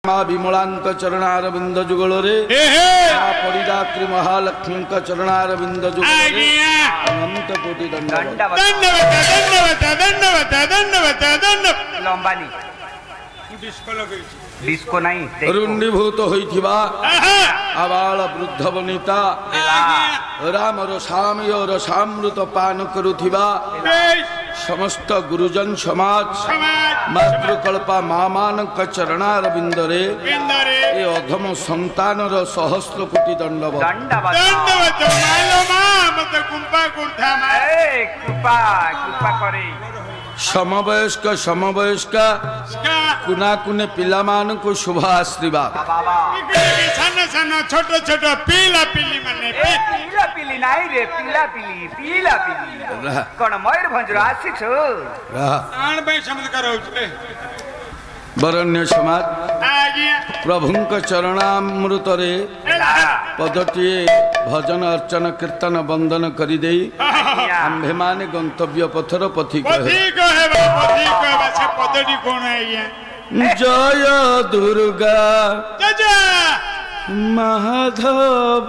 विमलांक चरणारविंद जुगलोरे परिदात्री महालक्ष्मी चरणारविंद जुगलोरे अनंत कोटि दंडवत लंबानी डिस्को नहीं रुंडीभूत होइथिबा आबाल वृद्ध वनिता राम रसामय रसामृत पान करुथिबा समस्त गुरुजन समाज मातृकल्पा मामानक चरणारविंदरे ए अधम संतानर सहस्र कोटि दंडवत समवयस्क समवयस्क कुना कुने पिला मान को शुभ आशीर्वाद छोट छोट पीला पीली माने पीला पीली नहीं रे पीला पीली कौन मयूरभंज आसी छु आन भाई समझ करो वरण्य समाज प्रभुंक चरणामृत रे पदटी भजन अर्चन कीर्तन वंदन करी देई आंभे माने गंतव्य पथर पथिक है पदटी कौन है ये जय दुर्गा माधव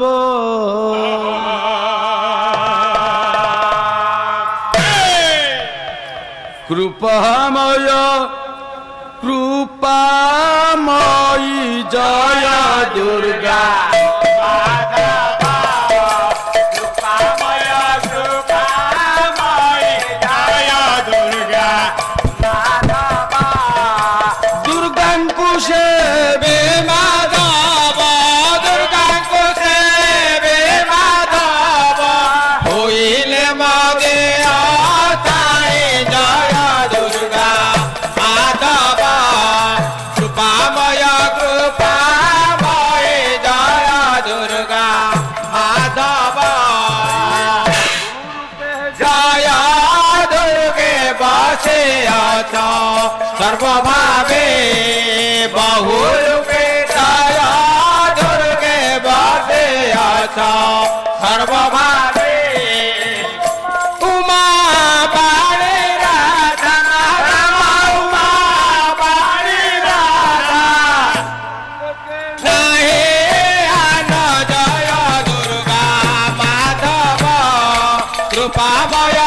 कृपामय कृपामयी जय दुर्गा सर्वभावे बहुरूपे दया दुर्गे बसे सर्वभावे उमा बाणी राधा उमा बाणी राधा नहीं आन जय दुर्गा माधव कृपामय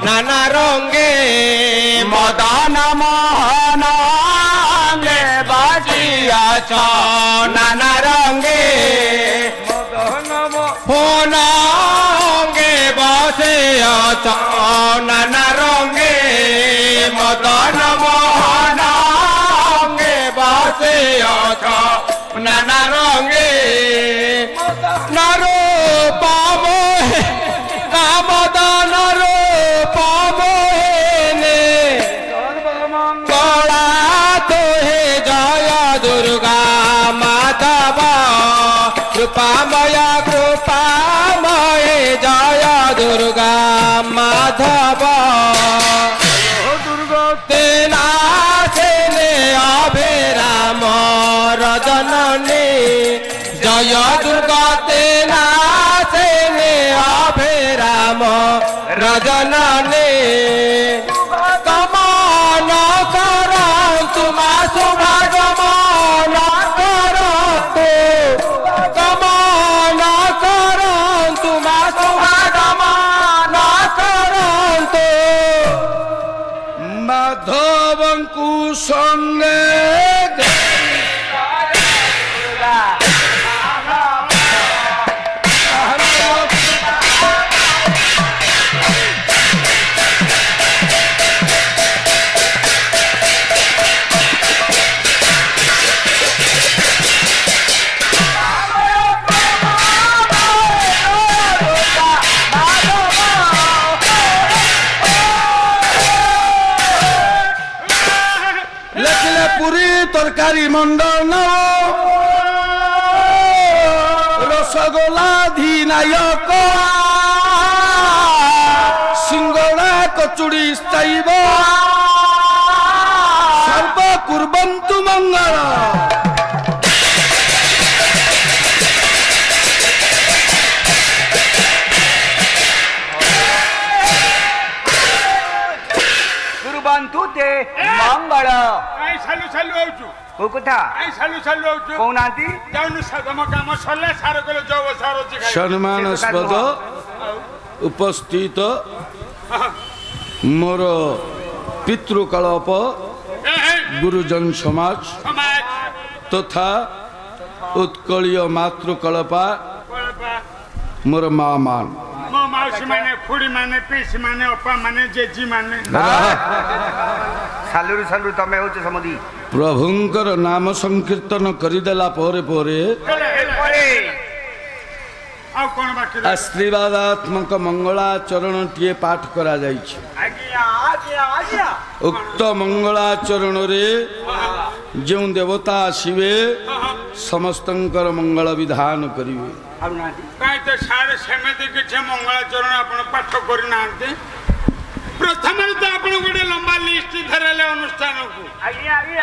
नाना रंगे मदन मोहन बाजिया नाना रंगे फोन बसे नाना रंगे मदन मोहन बसे नाना रंगे नारो पावो मदन कला तो हे जय दुर्गा माधव कृपामय कृपामय जय दुर्गा माधव तेना सेने अभिराम रजननी जय दुर्गा तेना सेने अभिराम रजननी कमान कर तुमा शुभागमन करतु कमान कर तुमा शुभागमन करतु माधवंकु संगे तरकारी मंडल रसगोला अधिनायक सिंगड़ा कचुड़ी स्ताइब सर्व कुर्वन्तु मंगल ସାଲୁ ସାଲୁ ହଉଛୁ କୋଉ କଥା କାଇଁ ସାଲୁ ସାଲୁ ହଉଛୁ କହୁନାହାନ୍ତି ଯାଉନୁ ତମ କାମ ସରିଲା ସାର କହିଲେ ଯୋଉ ସାର ଅଛି ଖାଇବୁ। ସମ୍ମାନସ୍ପଦ ଉପସ୍ଥିତ ମୋର ପିତୃକଳପ ଗୁରୁଜନ ସମାଜ ତଥା ଉତ୍କଳୀୟ ମାତୃକଳପା ମୋର ମା ମାନ ମୋ ମାଉସୀ ମାନେ ଖୁଡି ମାନେ ପିସି ମାନେ ଅପା ମାନେ ଜେଜି ମାନେ ସାଲୁରୁ ସାଲୁରୁ ତମେ ହଉଛ ସମୁଦି ପ୍ରଭୁଙ୍କର ନାମ ସଂକୀର୍ତ୍ତନ କରିଦେଲା ପରେ ପରେ ଆଉ କଣ ବାକି ଆଶୀର୍ବାଦାତ୍ମକ ମଙ୍ଗଳାଚରଣଟିଏ ପାଠ କରାଯାଇଛି। ଉକ୍ତ ମଙ୍ଗଳାଚରଣରେ ଯେଉଁ ଦେବତା ଆସିବେ ସମସ୍ତଙ୍କର ମଙ୍ଗଳ ବିଧାନ କରିବେ। କାହିଁ ତ ସାରେ ସେମିତି କିଛି ମଙ୍ଗଳାଚରଣ ଆପଣ ପାଠ କରିନାହାନ୍ତି। ପ୍ରଥମରେ ତ ଆପଣ ଗୋଟେ ଲମ୍ବା ଲିଷ୍ଟ ଧରାଇଲେ ଅନୁଷ୍ଠାନକୁ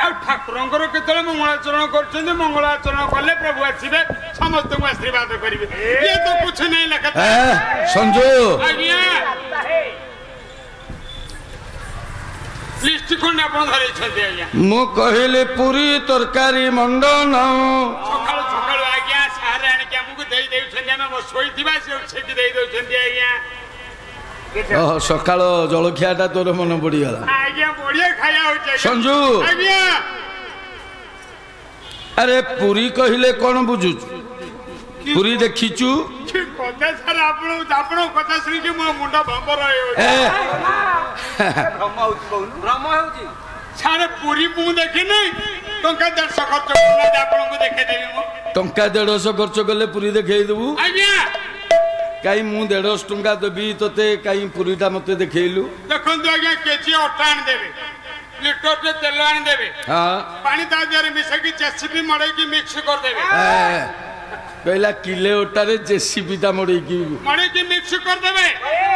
ଆଉ ଠାକୁରଙ୍କର କେତେବେଳେ ମଙ୍ଗଳାଚରଣ କରୁଛନ୍ତି ମଙ୍ଗଳାଚରଣ କଲେ ପ୍ରଭୁ ଆସିବେ ସମସ୍ତଙ୍କୁ ଆଶୀର୍ବାଦ କରିବେ ଇଏ ତ କିଛି ନାହିଁ ଲେଖା ସଞ୍ଜୁ ଆଜ୍ଞା ଲିଷ୍ଟ ଖଣ୍ଡେ ଆପଣ ଧରେଇଛନ୍ତି ଆଜ୍ଞା ମୁଁ କହିଲି ପୁରୀ ତରକାରୀ ମଣ୍ଡନ ସକାଳୁ ସକାଳୁ ଆଜ୍ଞା ସାରେ ଆଣିକି ଆମକୁ ଦେଇ ଦେଉଛନ୍ତି ଆମେ ଶୋଇଥିବା ସେଠି ଦେଇ ଦେଉଛନ୍ତି ଆଜ୍ଞା ସକାଳ ଜଳଖିଆଟା ତୋର ମନେ ପଡିଗଲା ଆଜ୍ଞା ବଢିଆ ଖାଇବା ହଉଛି ସଞ୍ଜୁ ଆଜ୍ଞା ଆରେ ପୁରୀ କହିଲେ କଣ ବୁଝୁଛୁ ପୁରୀ ଦେଖିଛୁ କଥା ସାର୍ ଆପଣଙ୍କ କଥା ଶୁଣିକି ମୋ ମୁଣ୍ଡ ଭମ୍ବର ହେଇଯାଉଛି ସାର୍ ପୁରୀ ମୁଁ ଦେଖିନି ଟଙ୍କା 150 ଖର୍ଚ୍ଚ କରୁନାହାନ୍ତି ଆପଣଙ୍କୁ ଦେଖେଇଦେବି ମୁଁ ଟଙ୍କା 150 ଖର୍ଚ୍ଚ କଲେ ପୁରୀ ଦେଖେଇଦେବୁ ଆଜ୍ଞା କାଇଁ ମୁଁ 150 ଟଙ୍କା ଦେବି ତତେ କାଇଁ ପୁରୀଟା ମତେ ଦେଖେଇଲୁ ଦେଖନ୍ତୁ ଆଜ୍ଞା କେଜି ଅଟା ଆଣିଦେବେ ଲିଟରଟେ ତେଲ ଆଣିଦେବେ ପାଣି ତା ଦେହରେ ମିଶେଇକି ଜେସିପି ମଡେଇକି ମିକ୍ସ କରିଦେବେ କହିଲା କିଲେ ଅଟାରେ ଜେସିପିଟା ମଡେଇକି ମିକ୍ସ କରିଦେବେ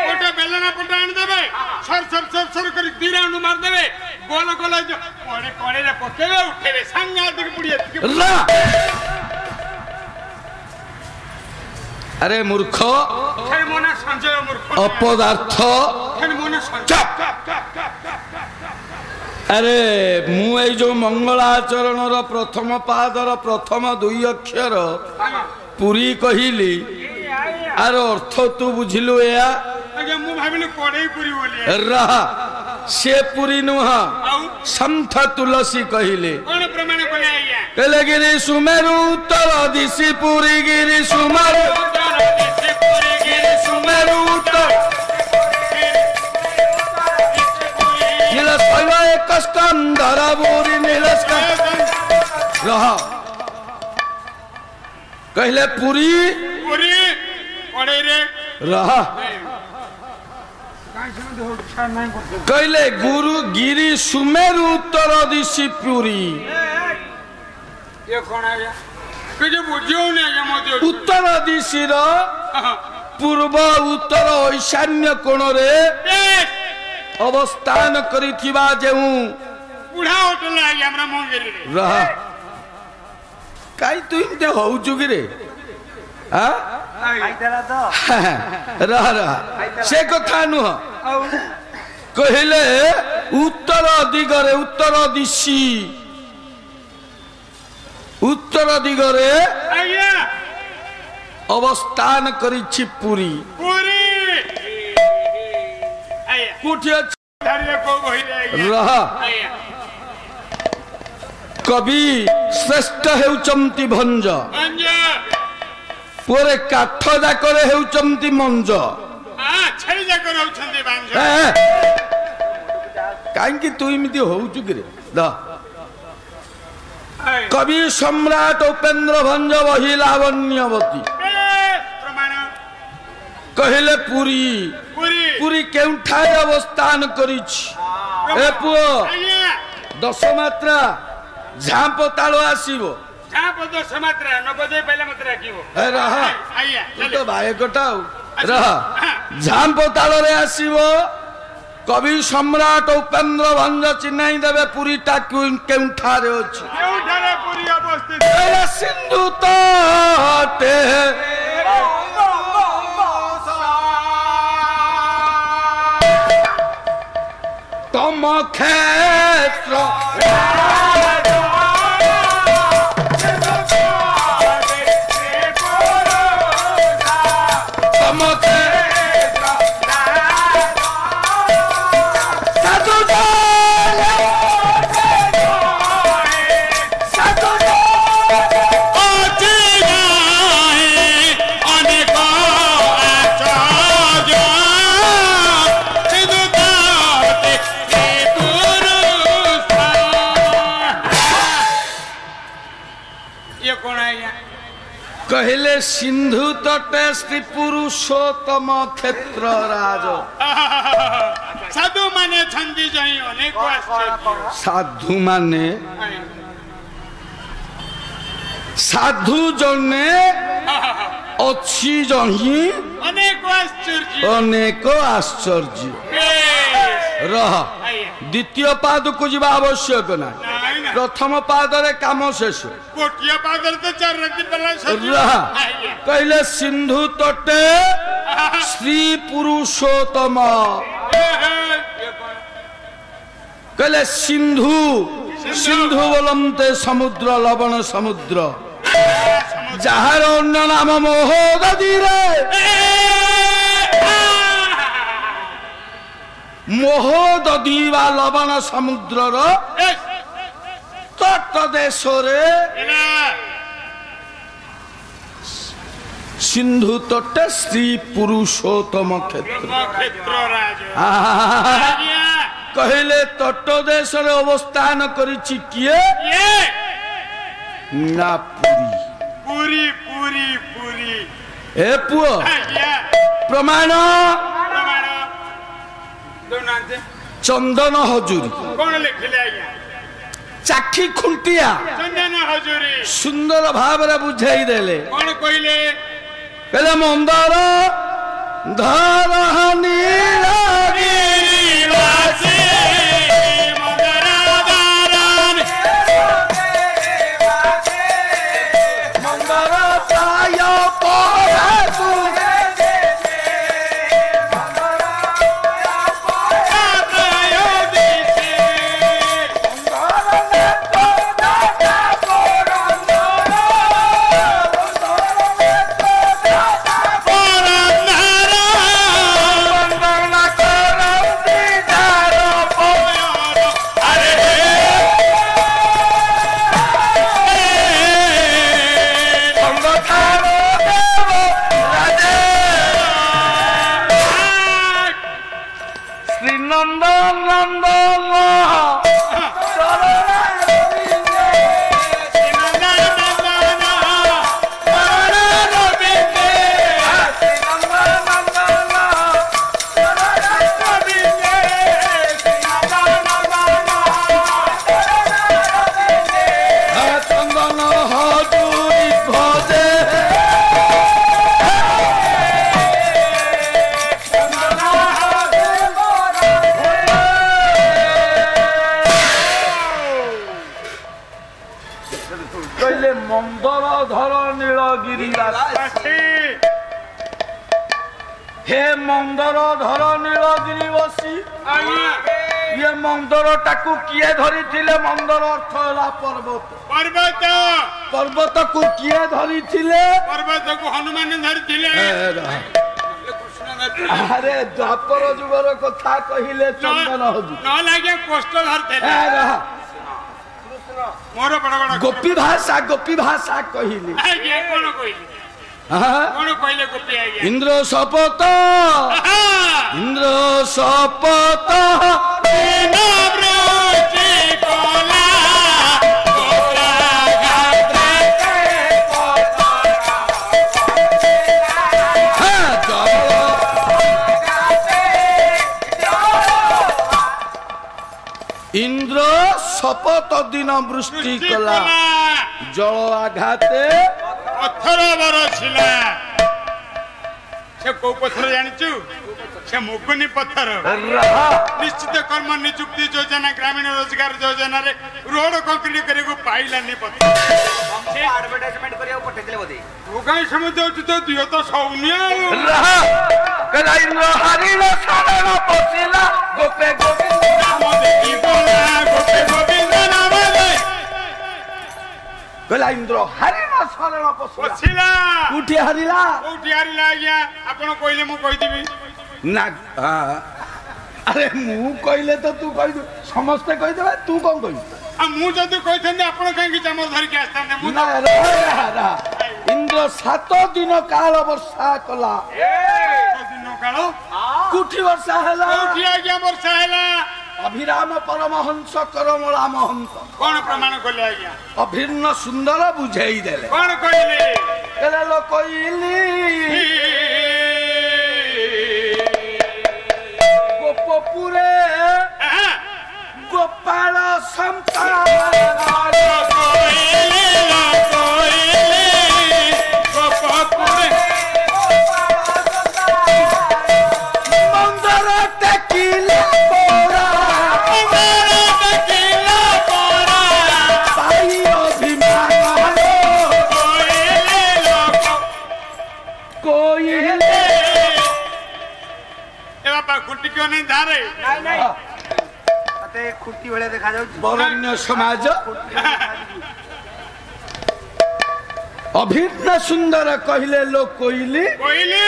ଗୋଟେ ବେଲଣା ପଟା ଆଣିଦେବେ ସର କରି 2 ରାଉଣ୍ଡ ମାରିଦେବେ ଗୋଲ ଗୋଲ କଡେଇରେ ପକେଇବେ ଉଠେଇବେ ସାଂଘାତିକ ପୁଡିଆ ଆରେ ମୂର୍ଖ ସଞ୍ଜୟ ମୂର୍ଖ ଅପଦାର୍ଥ ଆରେ ମୁଁ ଏଇ ଯୋଉ ମଙ୍ଗଳାଚରଣର ପ୍ରଥମ ପାଦର ପ୍ରଥମ 2 ଅକ୍ଷର ପୁରୀ କହିଲି ଆର ଅର୍ଥ ତୁ ବୁଝିଲୁ ଏୟା ମୁଁ ଭାବିଲି କଡେଇ ପୁରୀ ବୋଲି ସେ ପୁରୀ ନୁହଁ ସନ୍ଥ ତୁଳସୀ କହିଲେ କଣ ପ୍ରମାଣ କଲେ ଆଜ୍ଞା କହିଲେ ଗିରି ସୁମେରୁ ଉତ୍ତର ଦିଶି ପୁରୀ ଗିରି ସୁମେରୁ ସୁମେରୁ ଉତ୍ତର ନୀଳ ଶୈଳ ଏକ ସ୍କନ୍ଧର ବୁରି ନୀଳ ରହ କହିଲେ ପୁରୀ ରହ କହିଲେ ଗୁରୁ ଗିରି ସୁମେରୁ ଉତ୍ତର ଦିଶି ପୁରୀ ଉତ୍ତର ଦିଶିର ପୂର୍ବ ଉତ୍ତର ଈଶାନ୍ୟ କୋଣରେ ଅବସ୍ଥାନ କରିଥିବା ଯେଉଁ ରହ କାଇଁ ତୁ ଏମିତି ହଉଛୁ କିରେ ରହ ସେ କଥା ନୁହଁ କହିଲେ ଉତ୍ତର ଦିଗରେ ଉତ୍ତର ଦିଗରେ ଅବସ୍ଥାନ କରିଛି ପୁରୀ କୋଉଠି ଅଛି ରହ କବି ଶ୍ରେଷ୍ଠ ହେଉଛନ୍ତି ଭଞ୍ଜ ପୁଅରେ କାଠ ଯାକରେ ହେଉଛନ୍ତି ମଞ୍ଜ କାହିଁକି ତୁ ଏମିତି ହଉଛୁ କିରେ କବି ସମ୍ରାଟ ଉପେନ୍ଦ୍ର ଭଞ୍ଜ ବହି ଲାବଣ୍ୟବତୀ କହିଲେ ପୁରୀ କେଉଁଠାରେ ଅବସ୍ଥାନ କରିଛି ଏ ପୁଅ 10 ମାତ୍ରା ଝାମ୍ପ ତାଳ ଆସିବ ବାୟକଟା ଆଉ ରହ ଝାମ୍ପ ତାଳରେ ଆସିବ କବି ସମ୍ରାଟ ଉପେନ୍ଦ୍ର ଭଞ୍ଜ ଚିହ୍ନାଇ ଦେବେ ପୁରୀଟା କେଉଁଠାରେ ଅଛି ସିନ୍ଧୁ ତଟେ ତମ କ୍ଷେତ୍ର ये कौन आज्ञा कहले सिंधु तटे श्री पुरुषोत्तम क्षेत्र राज साधु माने छंदी जही अनेक आश्चर्य साधु माने साधु जने अच्छी जही अनेक आश्चर्य रह द्वितीय पाद को जीवा आवश्यक ना प्रथम पादरे काम शेष गोटिया पादर तो चार रति पला रह कहले सिंधु तटे श्री पुरुषोत्तम कहले सिंधु सिंधु बोलते समुद्र लवण समुद्र जार अन्य नाम महोदधी महोदधी वा लवण समुद्र तट देश सिंधु तटे श्री पुरुषोत्तम क्षेत्र कहले तट देश अवस्थान करिछि किए ना पूरी पूरी पूरी ए पुओ प्रमाण चंदन हजूरी कौन लिखले आज्ञा चाखी खुंटिया चंदन हजूरी सुंदर भाव रे बुझाई देले कौन कहले कहले मंदर धर नीलगिरी वासी मंदर ताय परासु हे मंदर धर नीलगिरी बसी ये मंदर टाकू किए धरी थिले मंदर अर्थ होला पर्वत पर्वत पर्वत को किए धरी थिले पर्वत को हनुमान धरी थिले अरे द्वापर जुगर कथा कहिले चंदन हजू न लागे कष्ट धरते मोर बड़ बड़ गोपी भाषा कहिले ये कोन कहिले कोन कहिले गोपी आज्ञा इंद्र शपथ इंद्र शपथ दिन वृष्टि कला जल आघाते पत्थर बरछिला से को पत्थर जानिचु से मुकुनी पत्थर निश्चित कर्म नियुक्ति योजना ग्रामीण रोजगार योजना रे रोड कंक्रीट करे को पाइलानी पत्थर से एडवर्टाइजमेंट करिया पठेले बोदी तू काई समझ तो दियो तो सौन्या रहा कला इंद्र हरिण सारण पसिला गोपे गोविंद नाम देखी बोला गोपे गोविंद नाम दे कला इंद्र हरिण सारण पसिला उठी हरिला आज्ञा आपण कहले मु कहि दिबी ना अरे मु कहले तो तू कहि समस्त कहि देबे तू कोन कहि आ मु जदी कहिथन आपण काहे जमर धर के आस्ताने मु ना रहा इंद्र 7 दिन काल वर्षा कला 7 दिन काल कुठी वर्षा हला कुठी आज्ञा वर्षा हला ଅଭିରାମ ପରମହଂସ କରମଳା ମହନ୍ତ କଣ ପ୍ରମାଣ କଲେ ଆଜ୍ଞା? ଅଭିନ୍ନ ସୁନ୍ଦର ବୁଝେଇ ଦେଲେ। କଣ କହିଲେ? ହେଲେ ଲୋ କହିଲି ଗୋପପୁରେ ଗୋପାଳ ସନ୍ତାନ ମନ୍ଦର ଟେକିଲେ ପରା ପାଇ ଅଭିମାନ କହିଲେ ଏ ବାପା କୁଟି କିਉਂ ନେଇ ଧାରେ? ନାଇଁ ନାଇଁ ମତେ ଖୁଣ୍ଟି ଭଳିଆ ଦେଖାଯାଉଛି। ବରଣ୍ୟ ସମାଜ ଅଭିନ୍ନ ସୁନ୍ଦର କହିଲେ ଲୋ କହିଲି କହିଲି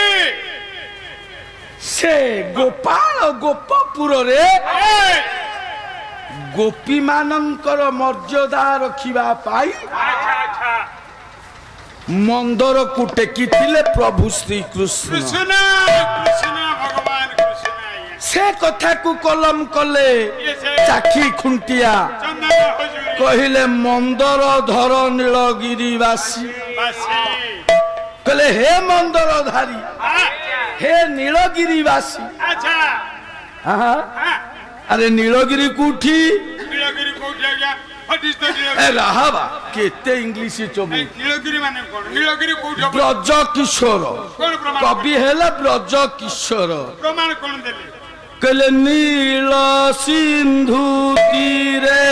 ସେ ଗୋପାଳ ଗୋପପୁରରେ ଗୋପୀ ମାନଙ୍କର ମର୍ଯ୍ୟାଦା ରଖିବା ପାଇଁ ଆଚ୍ଛା ଆଚ୍ଛା ମନ୍ଦରକୁ ଟେକିଥିଲେ ପ୍ରଭୁ ଶ୍ରୀକୃଷ୍ଣ। କୃଷ୍ଣ କୃଷ୍ଣ ଭଗବାନ କୃଷ୍ଣ ଆଜ୍ଞା। ସେ କଥାକୁ କଲମ କଲେ ଚାଖି ଖୁଣ୍ଟିଆ ଚନ୍ଦନ ହଜୁରୀ କହିଲେ ମନ୍ଦର ଧର ନୀଳଗିରିବାସୀ ବାସି କହିଲେ ହେ ମନ୍ଦର ଧାରୀ ହେ ନୀଳଗିରିବାସୀ। ଆଚ୍ଛା ଆହା, ଆରେ ନୀଳଗିରି କୋଉଠି? ନୀଳଗିରି କୋଉଠି ଆଜ୍ଞା? ହଟିସ୍ ତ ଏ ନୀଳଗିରି। ରାହାବା କେତେ ଇଂଲିଶ ଚବୁ। ନୀଳଗିରି ମାନେ କଣ? ନୀଳଗିରି କୋଉଠି ହବ? ବ୍ରଜ କିଶୋର କଣ ପ୍ରମାଣ? କବି ହେଲେ ବ୍ରଜ କିଶୋର। ପ୍ରମାଣ କଣ ଦେଲେ? କହିଲେ ନୀଳ ସିନ୍ଧୁ ତୀରେ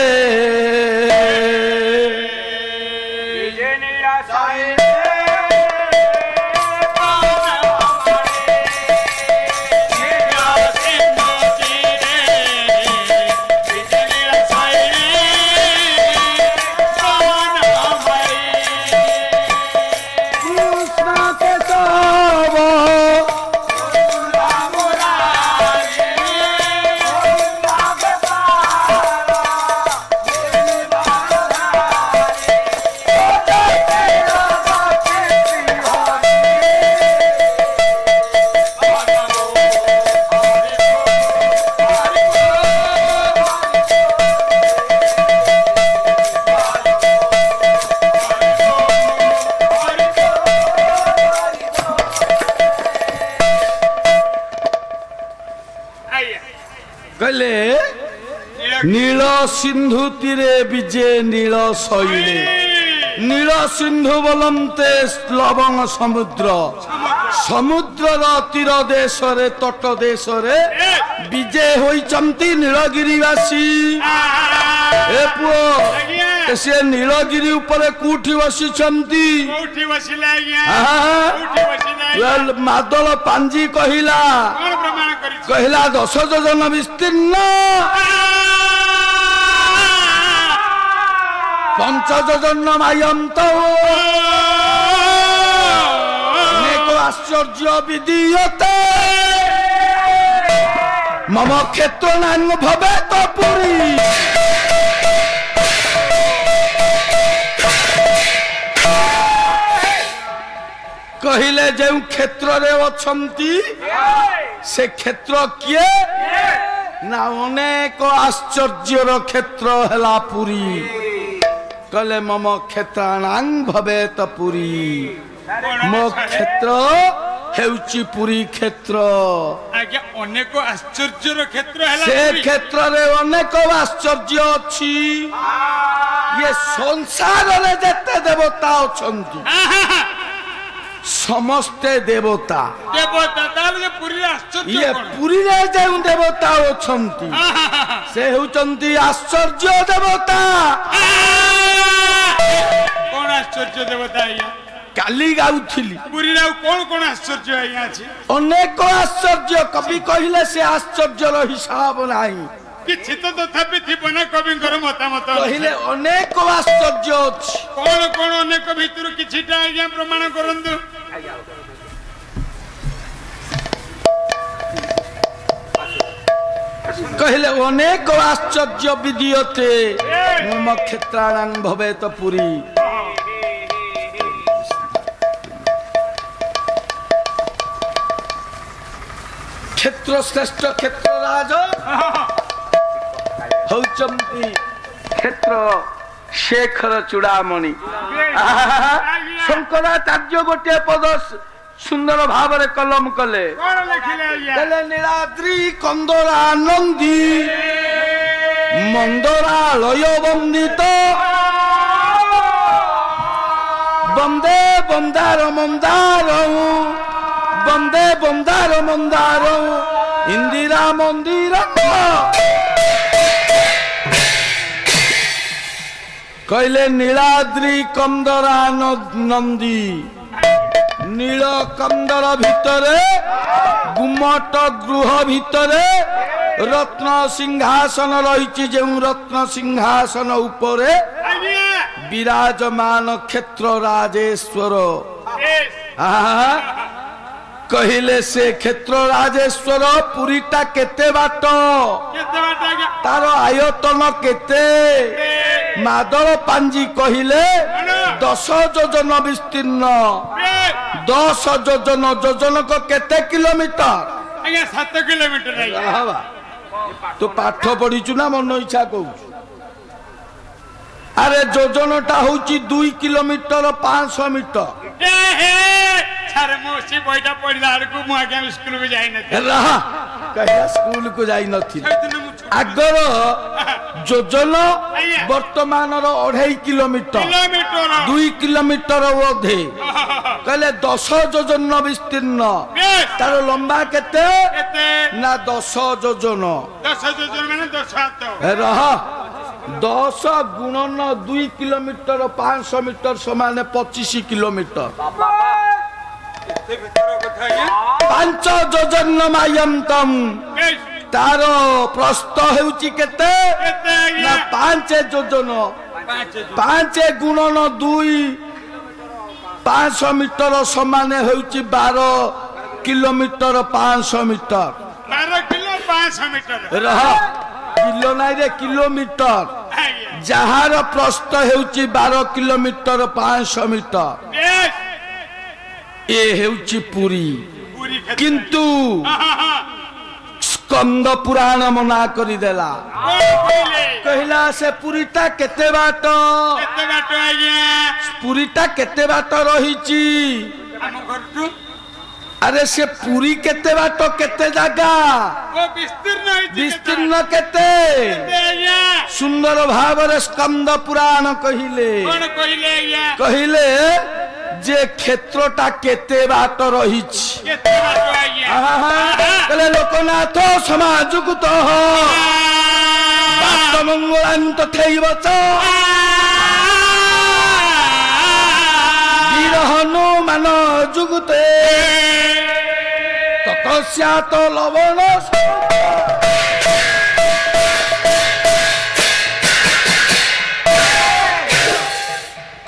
କୃଷ୍ଣ କେଶବ ଆଜ୍ଞା କହିଲେ ନୀଳଗିରି ନୀଳ ସିନ୍ଧୁ ତୀରେ ବିଜେ ନୀଳ ଶୈଳେ ନୀଳ ସିନ୍ଧୁ ବୋଲନ୍ତେ ଲବଣ ସମୁଦ୍ର ସମୁଦ୍ରର ତୀର ଦେଶରେ ତଟ ଦେଶରେ ବିଜେ ହୋଇଛନ୍ତି ନୀଳଗିରିବାସୀ। ଏ ପୁଅ ସେ ନୀଳଗିରି ଉପରେ କୋଉଠି ବସିଛନ୍ତି? କୋଉଠି ବସିଲେ ଆଜ୍ଞା? ଆହା, କୋଉଠି ବସିଲେ ଆଜ୍ଞା? ମାଦଳ ପାଞ୍ଜି କହିଲା କଣ ପ୍ରମାଣ କରିଛି? କହିଲା 10 ଯୋଜନ ବିସ୍ତୀର୍ଣ୍ଣ 5 ଯୋଜନ ମାୟନ୍ତ ଅନେକ ଆଶ୍ଚର୍ଯ୍ୟ ବିଦିୟତେ ମମ କ୍ଷେତ୍ର ନାଙ୍ଗ ଭବେ ତ ପୁରୀ। କହିଲେ ଯେଉଁ କ୍ଷେତ୍ରରେ ଅଛନ୍ତି ସେ କ୍ଷେତ୍ର କିଏ? ନା ଅନେକ ଆଶ୍ଚର୍ଯ୍ୟର କ୍ଷେତ୍ର ହେଲା ପୁରୀ। କହିଲେ ମମ କ୍ଷେତ୍ରାଣାଂ ଭବେତ ପୁରୀ ମୋ କ୍ଷେତ୍ର ହେଉଛି ପୁରୀ କ୍ଷେତ୍ର। ଆଜ୍ଞା ଅନେକ ଆଶ୍ଚର୍ଯ୍ୟର କ୍ଷେତ୍ର ହେଲା ସେ ପୁରୀ। କ୍ଷେତ୍ରରେ ଅନେକ ଆଶ୍ଚର୍ଯ୍ୟ ଅଛି। ଇଏ ସଂସାରରେ ଯେତେ ଦେବତା ଅଛନ୍ତି ସମସ୍ତେ ଦେବତା। ଦେବତା ତାହେଲେ ପୁରୀରେ ଆଶ୍ଚର୍ଯ୍ୟ ଇଏ କଣ? ପୁରୀରେ ଯେଉଁ ଦେବତା ଅଛନ୍ତି ସେ ହେଉଛନ୍ତି ଆଶ୍ଚର୍ଯ୍ୟ ଦେବତା। କଣ ଆଶ୍ଚର୍ଯ୍ୟ ଦେବତା ଆଜ୍ଞା? କାଲି ଗାଉଥିଲି ପୁରୀରେ ଆଉ କଣ କଣ ଆଶ୍ଚର୍ଯ୍ୟ ଆଜ୍ଞା ଅଛି? ଅନେକ ଆଶ୍ଚର୍ଯ୍ୟ। କବି କହିଲେ ସେ ଆଶ୍ଚର୍ଯ୍ୟର ହିସାବ ନାହିଁ। କିଛି ତ ତଥାପି ଥିବ ନା କବିଙ୍କର ମତାମତ? କହିଲେ ଅନେକ ଆଶ୍ଚର୍ଯ୍ୟ ଅଛି। କଣ କଣ ଅନେକ ଭିତରୁ କିଛିଟା ଆଜ୍ଞା ପ୍ରମାଣ କରନ୍ତୁ। କହିଲେ ଅନେକ ଆଶ୍ଚର୍ଯ୍ୟ ବିଦିୟତେ ମମ କ୍ଷେତ୍ରାଣାଂ ଭବେତ ପୁରୀ। କ୍ଷେତ୍ର ଶ୍ରେଷ୍ଠ କ୍ଷେତ୍ରରାଜ ହଉଛନ୍ତି କ୍ଷେତ୍ର ଶେଖର ଚୂଡ଼ାମଣି। ଶଙ୍କରାଚାର୍ଯ୍ୟ ଗୋଟିଏ ପଦ ସୁନ୍ଦର ଭାବରେ କଲମ କଲେ, ହେଲେ ନୀଳାଦ୍ରି କନ୍ଦରା ନନ୍ଦୀ ମନ୍ଦରାଳୟ ବନ୍ଦିତ ବନ୍ଦେ ବନ୍ଦାର ମନ୍ଦାର ବନ୍ଦେ ବନ୍ଦାର ମନ୍ଦାର ଇନ୍ଦିରା ମନ୍ଦିର। କହିଲେ ନୀଳାଦ୍ରି କନ୍ଦରା ନନ୍ଦୀ, ନୀଳ କନ୍ଦର ଭିତରେ ଗୁମଟ ଗୃହ ଭିତରେ ରତ୍ନ ସିଂହାସନ ରହିଛି। ଯେଉଁ ରତ୍ନ ସିଂହାସନ ଉପରେ ବିରାଜମାନ କ୍ଷେତ୍ର ରାଜେଶ୍ୱର। କହିଲେ ସେ କ୍ଷେତ୍ର ରାଜେଶ୍ୱର ପୁରୀଟା କେତେ ବାଟ, ତାର ଆୟତନ କେତେ? ମାଦଳ ପାଞ୍ଜି କହିଲେ 10 ଯୋଜନ ବିସ୍ତୀର୍ଣ୍ଣ। 10 ଯୋଜନ, ଯୋଜନକ କେତେ କିଲୋମିଟର? 7 କିଲୋମିଟର। ତୁ ପାଠ ପଢିଛୁ ନା ମନ ଇଚ୍ଛା କହୁଛୁ? ଆରେ ଯୋଜନଟା ହଉଛି 2 କିଲୋମିଟର 500 ମିଟର। ସ୍କୁଲକୁ ଯାଇନଥିଲି। ଆଗର ଯୋଜନ ବର୍ତ୍ତମାନର 2.5 କିଲୋମିଟର, 2 କିଲୋମିଟର ବୋଧେ। କହିଲେ 10 ଯୋଜନ ବିସ୍ତୀର୍ଣ୍ଣ, ତାର ଲମ୍ବା କେତେ ନା 10 ଯୋଜନ। 10 ଗୁଣନ 2 କିଲୋମିଟର 500 ମିଟର ସମାନ 25 କିଲୋମିଟର। 5 ଯୋଜନ ମାୟନ୍ତମ୍, ତାର ପ୍ରସ୍ଥ ହେଉଛି କେତେ ନା 5 ଯୋଜନ। 5 ଗୁଣନ 2 500 ମିଟର ସମାନ ହେଉଛି 12 kilometre 500 metre. 12 kilo 500 metre. Kilo ନାଇଁ ରେ, କିଲୋମିଟର। ଯାହାର ପ୍ରସ୍ଥ ହେଉଛି 12 କିଲୋମିଟର 500 ମିଟର। ଏ ହେଉଛି ପୁରୀ। କିନ୍ତୁ ସ୍କନ୍ଦ ପୁରାଣ ମନା କରିଦେଲା, କହିଲା ସେ ପୁରୀଟା କେତେ ବାଟ? ପୁରୀଟା କେତେ ବାଟ ରହିଛି? ଆରେ ସେ ପୁରୀ କେତେ ବାଟ, କେତେ ଜାଗା, ବିସ୍ତୀର୍ଣ୍ଣ କେତେ? ସୁନ୍ଦର ଭାବରେ ସ୍କନ୍ଦ ପୁରାଣ କହିଲେ, କହିଲେ ଯେ କ୍ଷେତ୍ରଟା କେତେ ବାଟ ରହିଛି। କହିଲେ ଲୋକନାଥ ସମାଜକୁ ତ ବାଟ ମଙ୍ଗଳାନ୍ତ ଥେଇବଚ ବୀର ହନୁମାନ ଯୁଗୁତେ ତତସ୍ୟାତ ଲବଣ।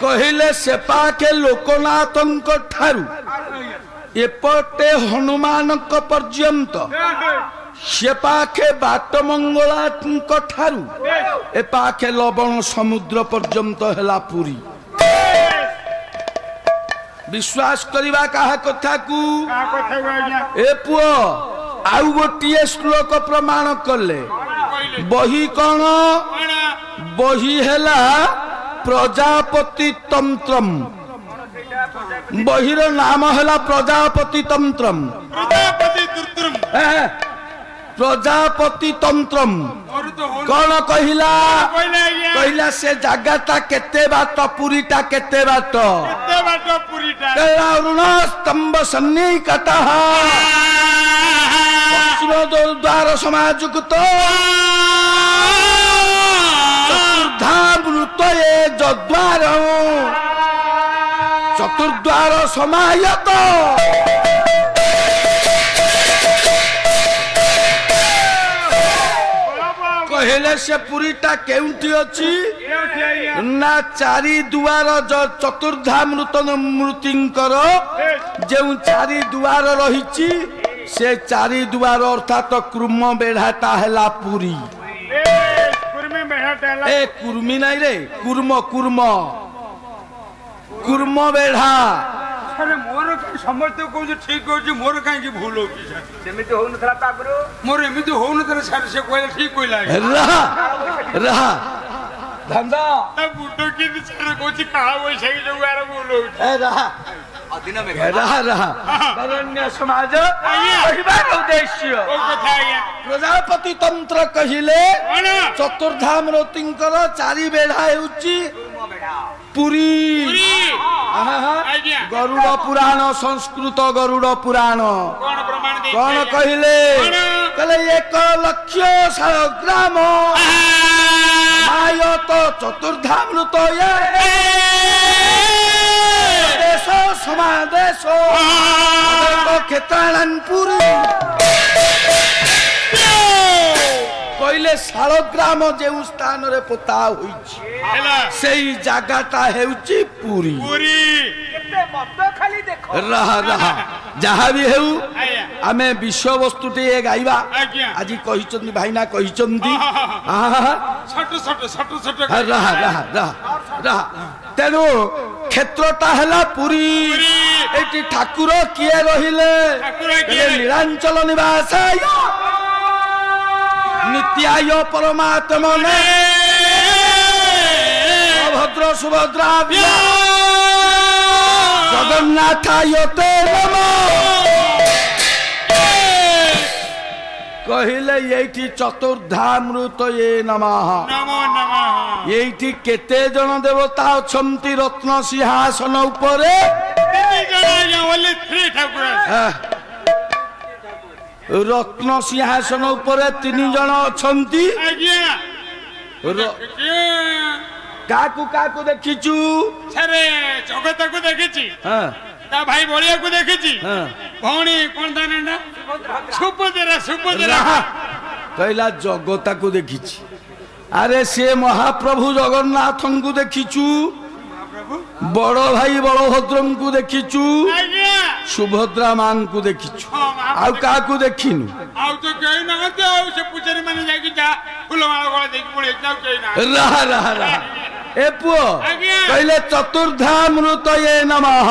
କହିଲେ ସେ ପାଖେ ଲୋକନାଥଙ୍କ ଠାରୁ ଏପଟେ ହନୁମାନଙ୍କ ପର୍ଯ୍ୟନ୍ତ, ସେ ପାଖେ ବାଟ ମଙ୍ଗଳାଙ୍କ ଠାରୁ ଏ ପାଖେ ଲବଣ ସମୁଦ୍ର ପର୍ଯ୍ୟନ୍ତ ହେଲା ପୁରୀ। ବିଶ୍ୱାସ କରିବା କାହା କଥାକୁ? ଏ ପୁଅ ଆଉ ଗୋଟିଏ ଶ୍ଲୋକ ପ୍ରମାଣ କଲେ। ବହି କଣ? ବହି ହେଲା ପ୍ରଜାପତି ତନ୍ତ୍ରମ୍। ବହିର ନାମ ହେଲା ପ୍ରଜାପତି ତନ୍ତ୍ରମ୍। ପ୍ରଜାପତି ତନ୍ତ୍ରମ୍ କଣ କହିଲା? କହିଲା ସେ ଜାଗାଟା କେତେ ବାଟ, ପୁରୀଟା କେତେ ବାଟ? ଋଣସ୍ତମ୍ଭ ସନ୍ନିକଟ ପଶ୍ଚିମ ଦ୍ୱାର ସମାଜକୁ ତ ଚତୁର୍ଦ୍ଧାମୃତ ଏ ଯଦ୍ୱାର ଚତୁର୍ଦ୍ୱାର ସମାୟତ। କହିଲେ ସେ ପୁରୀଟା କେଉଁଠି ଅଛି ନା 4 ଦୁଆର ଚତୁର୍ଦ୍ଧାମୃତ ମୂର୍ତ୍ତିଙ୍କର ଯେଉଁ 4 ଦୁଆର ରହିଛି, ସେ 4 ଦୁଆର ଅର୍ଥାତ କୁର୍ମ ବେଢାଟା ହେଲା ପୁରୀ। ଏ କୁର୍ମି ନାଇଁ ରେ, କୁର୍ମ କୁର୍ମ କୁର୍ମ ବେଢା ସାର୍ ମୋର କାହିଁ ସମସ୍ତେ କହୁଛି ଠିକ କହୁଛି ମୋର କାହିଁକି ଭୁଲ ହଉଛି ସାର୍ ସେମିତି ହଉନଥିଲା ତ ଆଗରୁ ମୋର ଏମିତି ହଉନଥିଲା ସାର୍ ସେ କହିଲେ ଠିକ କହିଲା ରହା ରହା ଧନ୍ଦା ବୁଟ କିନ୍ତୁ ସାର୍ କହୁଛି କାହା ବୈଶାଖୀ ଯୋଗୁ ଆର ଭୁଲ ହଉଛି ରହା ଅଦିନ ରହା ରହା ବରଣ୍ୟ ସମାଜ କହିବାର ଉଦ୍ଦେଶ୍ୟ କୋଉ କଥା ଆଜ୍ଞା ପ୍ରଜାପତି ତନ୍ତ୍ର କହିଲେ କଣ ଚତୁର୍ଧାମୂର୍ତ୍ତିଙ୍କର ଚାରି ବେଢା ହେଉଛି ପୁରୀ ପୁରୀ ଆଜ୍ଞା ଗରୁଡ଼ ପୁରାଣ ସଂସ୍କୃତ ଗରୁଡ଼ ପୁରାଣ କଣ ପ୍ରମାଣ ଦେଇଛି କଣ କହିଲେ କହିଲେ 1,00,000 ଶାଳଗ୍ରାମ ଆୟତ ଚତୁର୍ଧାମୃତ ଦେଶ ସମାଦେଶ କ୍ଷେତ୍ରାଣାଂ ପୁରୀ କହିଲେ ଶାଳଗ୍ରାମ ଯେଉଁ ସ୍ଥାନରେ ପୋତା ହୋଇଛି ହେଲା ସେଇ ଜାଗାଟା ହେଉଛି ପୁରୀ ପୁରୀ କେତେ ମଦ ଖାଲି ଦେଖ ରହା ରହା ଯାହା ବି ହେଉ ଆଜ୍ଞା ଆମେ ବିଷୟବସ୍ତୁଟି ଗାଇବା ଆଜ୍ଞା ଆଜି କହିଛନ୍ତି ଭାଇନା କହିଛନ୍ତି ଛୋଟ ଛୋଟ ଛୋଟ ଛୋଟ ରହା ରହା ରହା ରହା ତେଣୁ କ୍ଷେତ୍ରଟା ହେଲା ପୁରୀ ପୁରୀ ଏଠି ଠାକୁର କିଏ ରହିଲେ ଠାକୁର କିଏ? ନୀଳାଞ୍ଚଳ ନିବାସାୟ ନିତ୍ୟାୟ ପରମାତ୍ମନେ ଭଦ୍ର ସୁଭଦ୍ରା ଜଗନ୍ନାଥାୟ ତେ ନମଃ କହିଲେ ଏଇଠି ଚତୁର୍ଧାମୃତ ନମଃ ନମୋ ନମଃ ଏଇଠି କେତେ ଜଣ ଦେବତା ଅଛନ୍ତି ରତ୍ନ ସିଂହାସନ ଉପରେ ତିନି ଜଣ ଆଜ୍ଞା ଓନ୍ଲି 3 ଠାକୁର ରତ୍ନ ସିଂହାସନ ଉପରେ 3 ଜଣ ଅଛନ୍ତି ଆଜ୍ଞା କାହାକୁ କାହାକୁ ଦେଖିଛୁ ସାରେ ଜଗତକୁ ଦେଖିଛି ତା ଭାଇ ବଳିଆକୁ ଦେଖିଛି ଭଉଣୀ କଣ ତା ନାଁ ସୁଭଦ୍ରା ସୁଭଦ୍ରା କହିଲା ଜଗତାକୁ ଦେଖିଛି ଆରେ ସେ ମହାପ୍ରଭୁ ଜଗନ୍ନାଥଙ୍କୁ ଦେଖିଛୁ ବଡ ଭାଇ ବଳଭଦ୍ରଙ୍କୁ ଦେଖିଛୁ ଆଜ୍ଞା ସୁଭଦ୍ରା ମାଙ୍କୁ ଦେଖିଛୁ ହଁ, ଆଉ କାହାକୁ ଦେଖିନୁ ଆଉ ତ କେହି ନାହାନ୍ତି ଆଉ ସେ ପୂଜାରୀ ମାନେ ଯାଇକି ଯା ଫୁଲମାଳ ଗଳା ଦେଇକି ପଳେଇଛି ଆଉ କେହି ନାହାନ୍ତି ରାହା ରାହା ରାହା ଏ ପୁଅ ଆଜ୍ଞା। କହିଲେ ଚତୁର୍ଧାମୃତ ନମଃ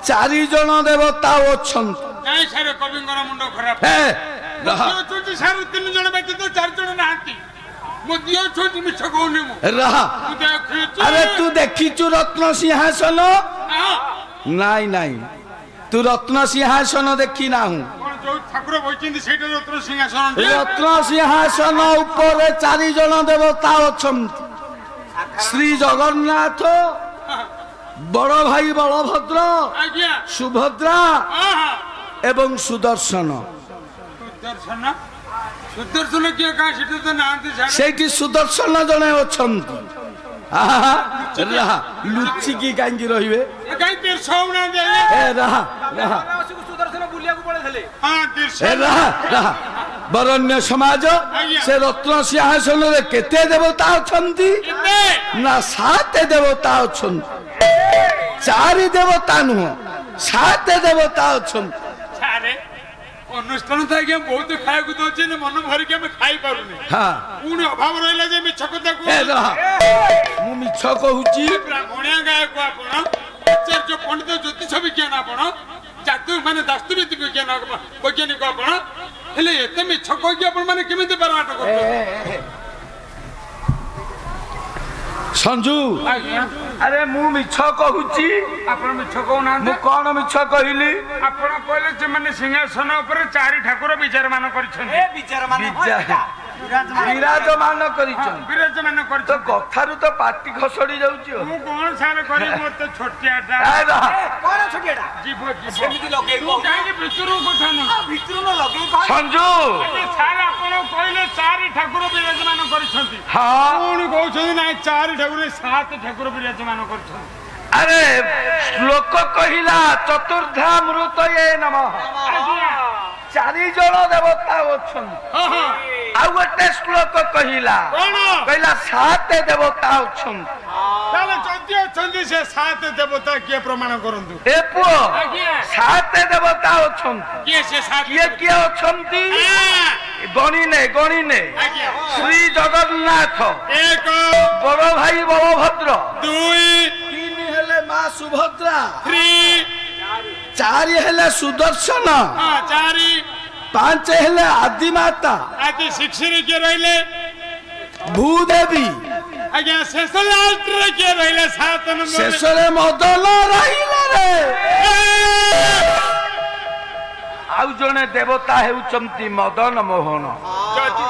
4 ଜଣ ଦେବତା ଅଛନ୍ତି ନାଇଁ ସାର୍ କବିଙ୍କର ମୁଣ୍ଡ ଖରାପ ହେ ରାହା ଅଛନ୍ତି ସାର୍ 3 ଜଣ ବ୍ୟତୀତ 4 ଜଣ ନାହାନ୍ତି ମୋ ଦିଅ ଅଛନ୍ତି ମିଛ କହୁନି ମୁଁ ରାହା ମୁଁ ଦେଖିଛି ଆରେ ତୁ ଦେଖିଛୁ ରତ୍ନ ସିଂହାସନ ହଁ, ନାଇଁ ନାଇଁ ତୁ ରତ୍ନ ସିଂହାସନ ଦେଖି ନାହୁଁ କଣ ଯୋଉ ଠାକୁର ବଇଛନ୍ତି ସେଇଟା ରତ୍ନ ସିଂହାସନ ରତ୍ନ ସିଂହାସନ ଉପରେ 4 ଜଣ ଦେବତା ଅଛନ୍ତି ଶ୍ରୀ ଜଗନ୍ନାଥ ବଡ ଭାଇ ବଳଭଦ୍ର ଆଜ୍ଞା ସୁଭଦ୍ରା ହଁ ହଁ ଏବଂ ସୁଦର୍ଶନ ସୁଦର୍ଶନ ସୁଦର୍ଶନ କିଏ କାଁ ସେଠି ତ ନାହାନ୍ତି ସାର୍ ସେଇଠି ସୁଦର୍ଶନ ଜଣେ ଅଛନ୍ତି ଆହା, ରାହା ଲୁଚିକି କାହିଁକି ରହିବେ କାହିଁ ତୀର୍ଷ ହଉନାହାନ୍ତି ଏ ରାହା ରାହା ସୁଦର୍ଶନ ବୁଲିବାକୁ ପଳେଇଥିଲେ ହଁ ତୀର୍ଷ ଏ ରାହା ରାହା ବରଣ୍ୟ ସମାଜ ସେ ରତ୍ନ ସିଂହାସନରେ କେତେ ଦେବତା ଅଛନ୍ତି କେତେ ନା 7 ଦେବତା ଅଛନ୍ତି 4 ଦେବତା ନୁହଁ 7 ଦେବତା ଅଛନ୍ତି ସାରେ ଅନୁଷ୍ଠାନ ତ ଆଜ୍ଞା ବହୁତ ଖାଇବାକୁ ଦଉଛି ମନ ଭରିକି ଆମେ ଖାଇପାରୁନି ହଁ ପୁଣି ଅଭାବ ରହିଲା ଯେ ମିଛ କଥା ଏ ରାହା ମୁଁ ମିଛ କହୁଛି ବ୍ରାହ୍ମଣିଆ ଗାୟକ ଆପଣ ଆଚାର୍ଯ୍ୟ ପଣ୍ଡିତ ଜ୍ୟୋତିଷ ବିଜ୍ଞାନ ଆପଣ ମାନେ ଦାସ୍ତୁବିଦ ବିଜ୍ଞାନ ବୈଜ୍ଞାନିକ ଆପଣ ହେଲେ ଏତେ ମିଛ କହିକି ଆପଣ ମାନେ କେମିତି ପାରମାଟ କରୁଛନ୍ତି ସଞ୍ଜୁ ଆରେ ମୁଁ ମିଛ କହୁଛି ଆପଣ ମିଛ କହୁନାହାନ୍ତି ମୁଁ କଣ ମିଛ କହିଲି ଆପଣ କହିଲେ ସେମାନେ ସିଂହାସନ ଉପରେ 4 ଠାକୁର ବିଚାରମାନ କରିଛନ୍ତି ବିରାଜମାନ କରିଛନ୍ତି ବିରାଜମାନ ତ କରିଛନ୍ତି କଥାରୁ ତ ପାଟି ଖସଡି ଯାଉଛି ଆଉ। ମୁଁ କଣ ସାର୍ କରିବି ମୋତେ ଛୋଟିଆଟା ଏ ରାହା, କଣ ଛୋଟିଆଟା ଯିବ ସେମିତି ଲଗେଇ ତୁ କାହିଁକି ଭିତରକୁ କଥା ନୁହଁ ଭିତରୁ ନ ଲଗେଇ କହ ସଞ୍ଜୁ ସାର୍ ଆପଣ କହିଲେ 4 ଠାକୁର ବିରାଜମାନ କରିଛନ୍ତି ହଁ ପୁଣି କହୁଛନ୍ତି ନାଇଁ 4 ଠାକୁର 7 ଠାକୁର ବିରାଜମାନ କରିଛନ୍ତି ଆରେ ଶ୍ଲୋକ କହିଲା ଚତୁର୍ଧାମୃତ ନମଃ ଆଜ୍ଞା 4 ଜଣ ଦେବତା ଅଛନ୍ତି ହଁ ହଁ ଆଉ ଗୋଟେ ଶ୍ଲୋକ କହିଲା କଣ କହିଲା 7 ଦେବତା ଅଛନ୍ତି ତାହେଲେ ଯଦି ଅଛନ୍ତି ସେ 7 ଦେବତା କିଏ ପ୍ରମାଣ କରନ୍ତୁ ଏ ପୁଅ ଆଜ୍ଞା 7 ଦେବତା ଅଛନ୍ତି କିଏ ସେ 7 କିଏ କିଏ ଅଛନ୍ତି ଆଜ୍ଞା ଗଣିନେ ଶ୍ରୀ ଜଗନ୍ନାଥ 1 ବଡ ଭାଇ ବଳଭଦ୍ର 2 3 ହେଲେ ମା ସୁଭଦ୍ରା 3 4 ହେଲେ ସୁଦର୍ଶନ ହଁ 4 5 ହେଲେ ଆଦିମାତା ଆଜି 6 ରେ କିଏ ରହିଲେ ଭୂଦେବୀ ଆଜ୍ଞା ଶେଷ ଲାଷ୍ଟ ରେ କିଏ ରହିଲେ 7 ନମ୍ବର ଶେଷରେ ମଦନ ରହିଲେ ରେ ଆଉ ଜଣେ ଦେବତା ହେଉଛନ୍ତି ମଦନ ମୋହନ ଯଦି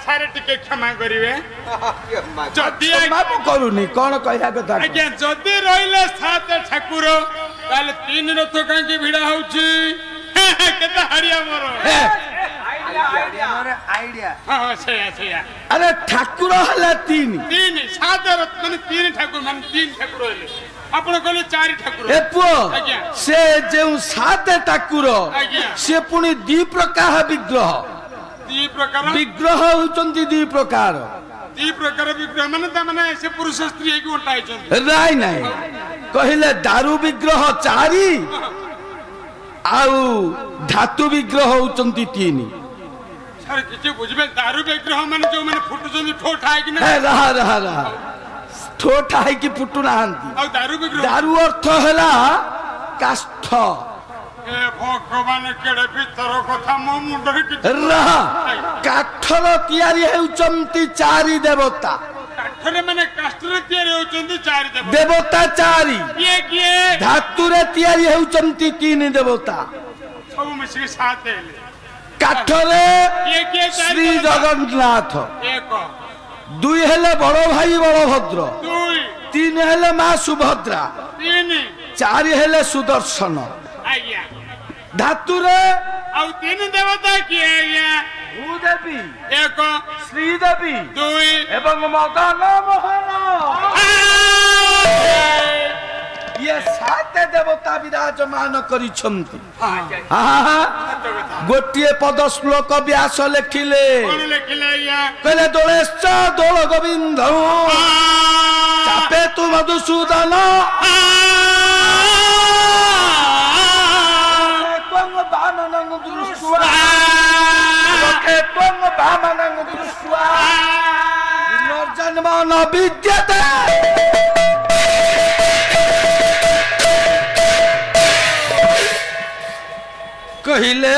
ସାରେ ଟିକେ କ୍ଷମା କରିବେ ଯଦି ମାପ କରୁନି କଣ କହିବା କଥା ଆଜ୍ଞା ଯଦି ରହିଲେ 7 ଠାକୁର ତାହେଲେ 3 ରଥ କାହିଁକି ଭିଡା ହଉଛି କେତେ ହାଡିଆ ମୋର ହଁ ସେଇଆ ଆରେ ଠାକୁର ହେଲା 3 7 ରଥ ମାନେ 3 ଠାକୁର ମାନେ 3 ଠାକୁର ହେଲେ ଆପଣ କହିଲେ 4 ଠାକୁର ଏ ପୁଅ ଆଜ୍ଞା। ସେ ଯେଉଁ 7 ଠାକୁର ଆଜ୍ଞା। ସେ ପୁଣି 2 ପ୍ରକାର ବିଗ୍ରହ 2 ପ୍ରକାର ବିଗ୍ରହ ହେଉଛନ୍ତି 2 ପ୍ରକାର 2 ପ୍ରକାର ବିଗ୍ରହ ମାନେ ତା ମାନେ ସେ ପୁରୁଷ ସ୍ତ୍ରୀ ହେଇକି ଅଣ୍ଟା ହେଇଛନ୍ତି ନାଇଁ ନାଇଁ କହିଲେ ଦାରୁ ବିଗ୍ରହ 4 ଆଉ ଧାତୁ ବିଗ୍ରହ ହେଉଛନ୍ତି 3 ସାର୍ କିଛି ବୁଝିବେ ଦାରୁ ବିଗ୍ରହ ମାନେ ଯୋଉମାନେ ଫୁଟୁଛନ୍ତି ଠୋଠା ହେଇକି ନା ରାହା ଠୋଠା ହେଇକି ଫୁଟୁ ନାହାନ୍ତି ଆଉ ଦାରୁ ବିଗ୍ରହ ଦାରୁ ଅର୍ଥ ହେଲା କାଷ୍ଠ ଏ ଭଗବାନ କେଡେ ଭିତର କଥା ମୋ ମୁଣ୍ଡରେ କିଛି ରାହା କାଠର ତିଆରି ହେଉଛନ୍ତି 4 ଦେବତା କାଠରେ ମାନେ କାଷ୍ଟରେ ତିଆରି ହଉଛନ୍ତି 4 ଦେବତା 4 କିଏ ଧାତୁରେ ତିଆରି ହେଉଛନ୍ତି 3 ଦେବତା ସବୁ ମିଶିକି 7 ହେଲେ କାଠରେ କିଏ ଶ୍ରୀ ଜଗନ୍ନାଥ 1 2 ହେଲେ ବଡ ଭାଇ ବଳଭଦ୍ର 2 3 ହେଲେ ମା ସୁଭଦ୍ରା 3 4 ହେଲେ ସୁଦର୍ଶନ ଆଜ୍ଞା ଧାତୁରେ ଆଉ 3 ଦେବତା କିଏ ଆଜ୍ଞା ଭୂଦେବୀ 1 ଶ୍ରୀଦେବୀ 2 ଏବଂ ମଦନ ମୋହନ ଇଏ 7 ଦେବତା ବିରାଜମାନ କରିଛନ୍ତି ଗୋଟିଏ ପଦ ଶ୍ଲୋକ ବ୍ୟାସ ଲେଖିଲେ କଣ ଲେଖିଲେ ଆଜ୍ଞା କହିଲେ ଦୋଳେଶ୍ଚ ଦୋଳ ଗୋବିନ୍ଦ ଚାପେ ତୁ ମଧୁସୂଦନ ବାମନଂ ଦୃଷ୍ଟ୍ୱା ରଖେ ତ୍ୱଂ ବାମନଂ ଦୃଷ୍ଟ୍ୱା ପୁନର୍ଜନ୍ମ ନ ବିଦ୍ୟତେ କହିଲେ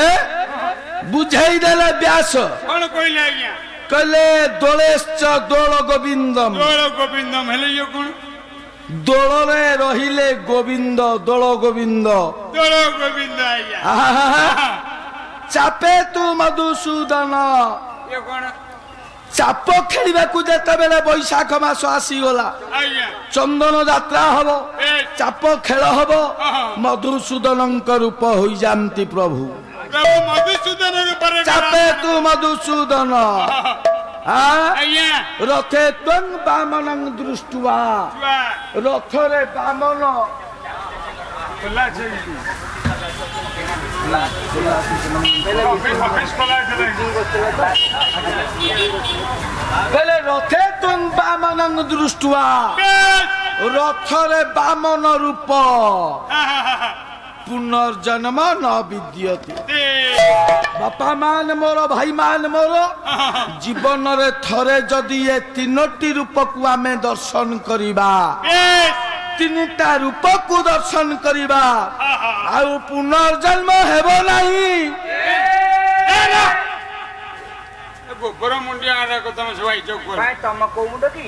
ବୁଝାଇ ଦେଲେ ବ୍ୟାସ କଣ କହିଲେ ଆଜ୍ଞା କହିଲେ ଦୋଳେଶ୍ଚ ଦୋଳ ଗୋବିନ୍ଦମ ଦୋଳ ଗୋବିନ୍ଦମ ହେଲେ ଇଏ କଣ ଦୋଳରେ ରହିଲେ ଗୋବିନ୍ଦ ଦୋଳ ଗୋବିନ୍ଦ ଦୋଳ ଗୋବିନ୍ଦ ଆଜ୍ଞା ଚାପେ ତୁ ମଧୁସୂଦନ ଇଏ କଣ ଚାପ ଖେଳିବାକୁ ଯେତେବେଳେ ବୈଶାଖ ମାସ ଆସିଗଲା ଆଜ୍ଞା ଚନ୍ଦନ ଯାତ୍ରା ହବ ଏ ଚାପ ଖେଳ ହବ ମଧୁସୂଦନଙ୍କ ରୂପ ହୋଇଯାନ୍ତି ପ୍ରଭୁ ପ୍ରଭୁ ମଧୁସୂଦନ ରୂପରେ ଚାପେ ତୁ ମଧୁସୂଦନ ଆଜ୍ଞା ରଥେ ତ୍ୱଂ ବାମନଂ ଦୃଷ୍ଟ୍ୱା ରଥରେ ବାମନ ଖୋଲା ଅଛି କହିଲେ ରଥେ ତ୍ୱଂ ବାମନଂ ଦୃଷ୍ଟ୍ୱା ରଥରେ ବାମନ ରୂପ ପୁନର୍ଜନ୍ମ ନ ବିଦ୍ୟତେ ବାପା ମାନ ମୋର ଭାଇ ମାନ ମୋର ଜୀବନରେ ଥରେ ଯଦି ଏ 3ଟି ରୂପକୁ ଆମେ ଦର୍ଶନ କରିବା 3ଟା ରୂପକୁ ଦର୍ଶନ କରିବା ଆଉ ପୁନର୍ଜନ୍ମ ହେବ ନାହିଁ ଗୋବର ମୁଣ୍ଡିଆ କଥା ସବୁ ଆଇଛ ତମ କୋଉ ମୁଣ୍ଡ କି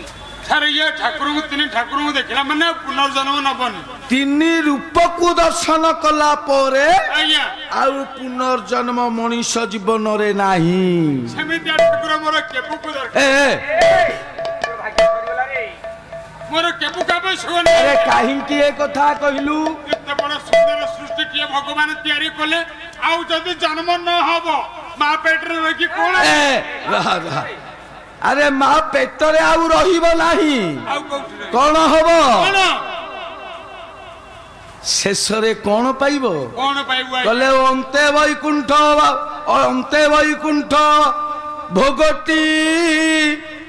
ସାର୍ ଇଏ ଠାକୁରଙ୍କୁ 3 ଠାକୁରଙ୍କୁ ଦେଖିଲା ମାନେ ପୁନର୍ଜନ୍ମ ନବନି 3 ରୂପକୁ ଦର୍ଶନ କଲା ପରେ ଆଜ୍ଞା ଆଉ ପୁନର୍ଜନ୍ମ ମଣିଷ ଜୀବନରେ ନାହିଁ ସେମିତି ଠାକୁର ମୋର କେବୁକୁ ଦରକାର ଭାଗ୍ୟ ସରିଗଲା ରେ ମୋର କେବୁ କାବେ ଆରେ ଶୁଣନି କାହିଁକି ଏ କଥା କହିଲୁ ଏତେ ବଡ ସୁନ୍ଦର ସୃଷ୍ଟିଟିଏ ଭଗବାନ ତିଆରି କଲେ ଆଉ ଯଦି ଜନ୍ମ ନ ହବ ମା ପେଟରେ ରହିକି କଣ ଆରେ ମା ପେଟରେ ଆଉ ରହିବ ନାହିଁ ଆଉ କୋଉଠି କଣ ହବ କଣ ଶେଷରେ କଣ ପାଇବ କଣ ପାଇବୁ କଲେ ଅନ୍ତେ ବୈକୁଣ୍ଠ ଭୋଗଟି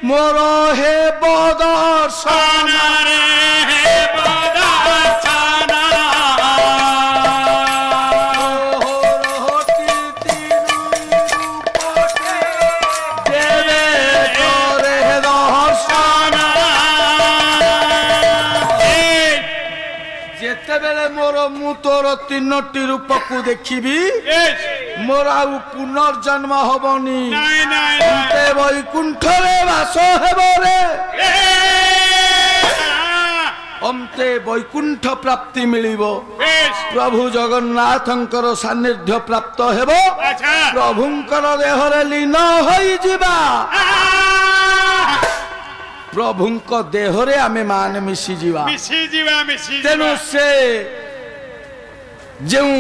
ମୋର ହେ ବଦର୍ଶନ ଯେତେବେଳେ ମୋର ମୁଁ ତୋର ତିନୋଟି ରୂପକୁ ଦେଖିବି Yes. ମୋର ଆଉ ପୁନର୍ଜନ୍ମ ହବନି ନାଇଁ ନାଇଁ ଅନ୍ତେ ବୈକୁଣ୍ଠରେ ବାସ ହେବ ରେ ଅନ୍ତେ ବୈକୁଣ୍ଠ ପ୍ରାପ୍ତି ମିଳିବ Yes. ପ୍ରଭୁ ଜଗନ୍ନାଥଙ୍କର ସାନ୍ନିଧ୍ୟ ପ୍ରାପ୍ତ ହେବ ଆଚ୍ଛା। ପ୍ରଭୁଙ୍କର ଦେହରେ ଲୀନ ହୋଇଯିବା ପ୍ରଭୁଙ୍କ ଦେହରେ ଆମେ ମାନେ ମିଶିଯିବା ମିଶି ତେଣୁ ସେ ଯେଉଁ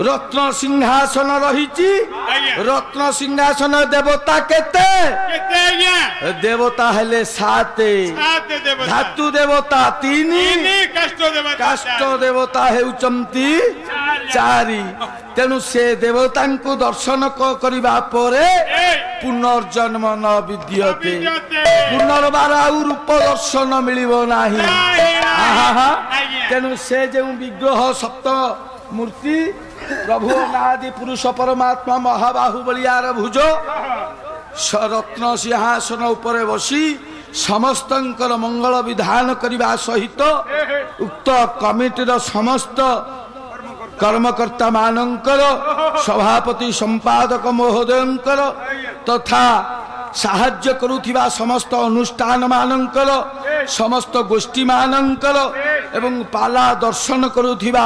ରତ୍ନ ସିଂହାସନ ରହିଛି ଆଜ୍ଞା। ରତ୍ନ ସିଂହାସନ ଦେବତା କେତେ କେତେ ଆଜ୍ଞା ଦେବତା ହେଲେ 7 ସାତ ଦେବତା ଧାତୁ ଦେବତା 3 ତିନି କାଷ୍ଟ ଦେବତା କାଷ୍ଟ ଦେବତା ହେଉଛନ୍ତି 4 ତେଣୁ ସେ ଦେବତାଙ୍କୁ ଦର୍ଶନ କରିବା ପରେ ପୁନର୍ଜନ୍ମ ନ ବିଦ୍ୟତେ ପୁନର୍ବାର ଆଉ ରୂପ ଦର୍ଶନ ମିଳିବ ନାହିଁ ଆହା ତେଣୁ ସେ ଯେଉଁ ବିଗ୍ରହ ସପ୍ତ ମୂର୍ତ୍ତି ପ୍ରଭୁ ଅନାଦି ପୁରୁଷ ପରମାତ୍ମା ମହାବାହୁ ବଳିୟାର ଭୁଜ ରତ୍ନ ସିଂହାସନ ଉପରେ ବସି ସମସ୍ତଙ୍କର ମଙ୍ଗଳ ବିଧାନ କରିବା ସହିତ ଉକ୍ତ କମିଟିର ସମସ୍ତ କର୍ମକର୍ତ୍ତା ମାନଙ୍କର ସଭାପତି ସମ୍ପାଦକ ମହୋଦୟଙ୍କର ତଥା ସାହାଯ୍ୟ କରୁଥିବା ସମସ୍ତ ଅନୁଷ୍ଠାନ ମାନଙ୍କର ସମସ୍ତ ଗୋଷ୍ଠୀ ମାନଙ୍କର ଏବଂ ପାଲା ଦର୍ଶନ କରୁଥିବା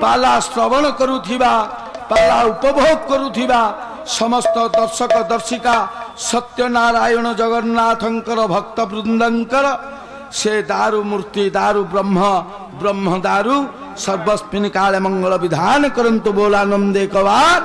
ପାଲା ଶ୍ରବଣ କରୁଥିବା ପାଲା ଉପଭୋଗ କରୁଥିବା ସମସ୍ତ ଦର୍ଶକ ଦର୍ଶିକା ସତ୍ୟନାରାୟଣ ଜଗନ୍ନାଥଙ୍କର ଭକ୍ତ ବୃନ୍ଦଙ୍କର ସେ ଦାରୁ ମୂର୍ତ୍ତି ଦାରୁ ବ୍ରହ୍ମ ଦାରୁ ସର୍ବସ୍ମିନ୍ କାଳେ ମଙ୍ଗଳ ବିଧାନ କରନ୍ତୁ ବୋଲାନନ୍ଦେ କବାର